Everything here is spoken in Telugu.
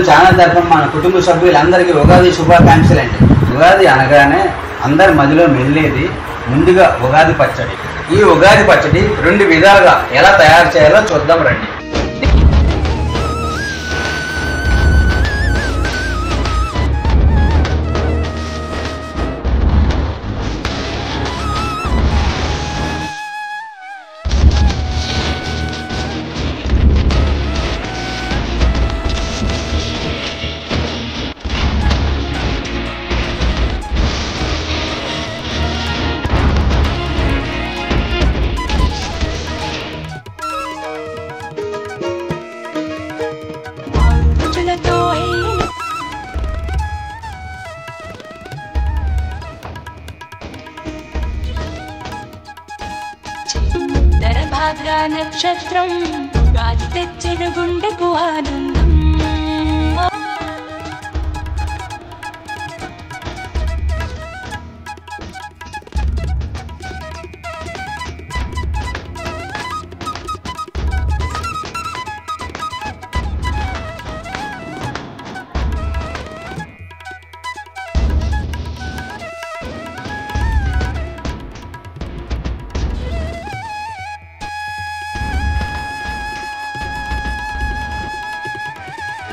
ఛానల్ తరఫున మన కుటుంబ సభ్యులందరికీ ఉగాది శుభాకాంక్షలు అండి. ఉగాది అనగానే అందరి మధ్యలో మెల్లేది ముందుగా ఉగాది పచ్చడి. ఈ ఉగాది పచ్చడి 2 విధాలుగా ఎలా తయారు చేయాలో చూద్దాం రండి. భాద్రా నక్షత్రం గాలి తెచ్చిన గుండెకు ఆనందం.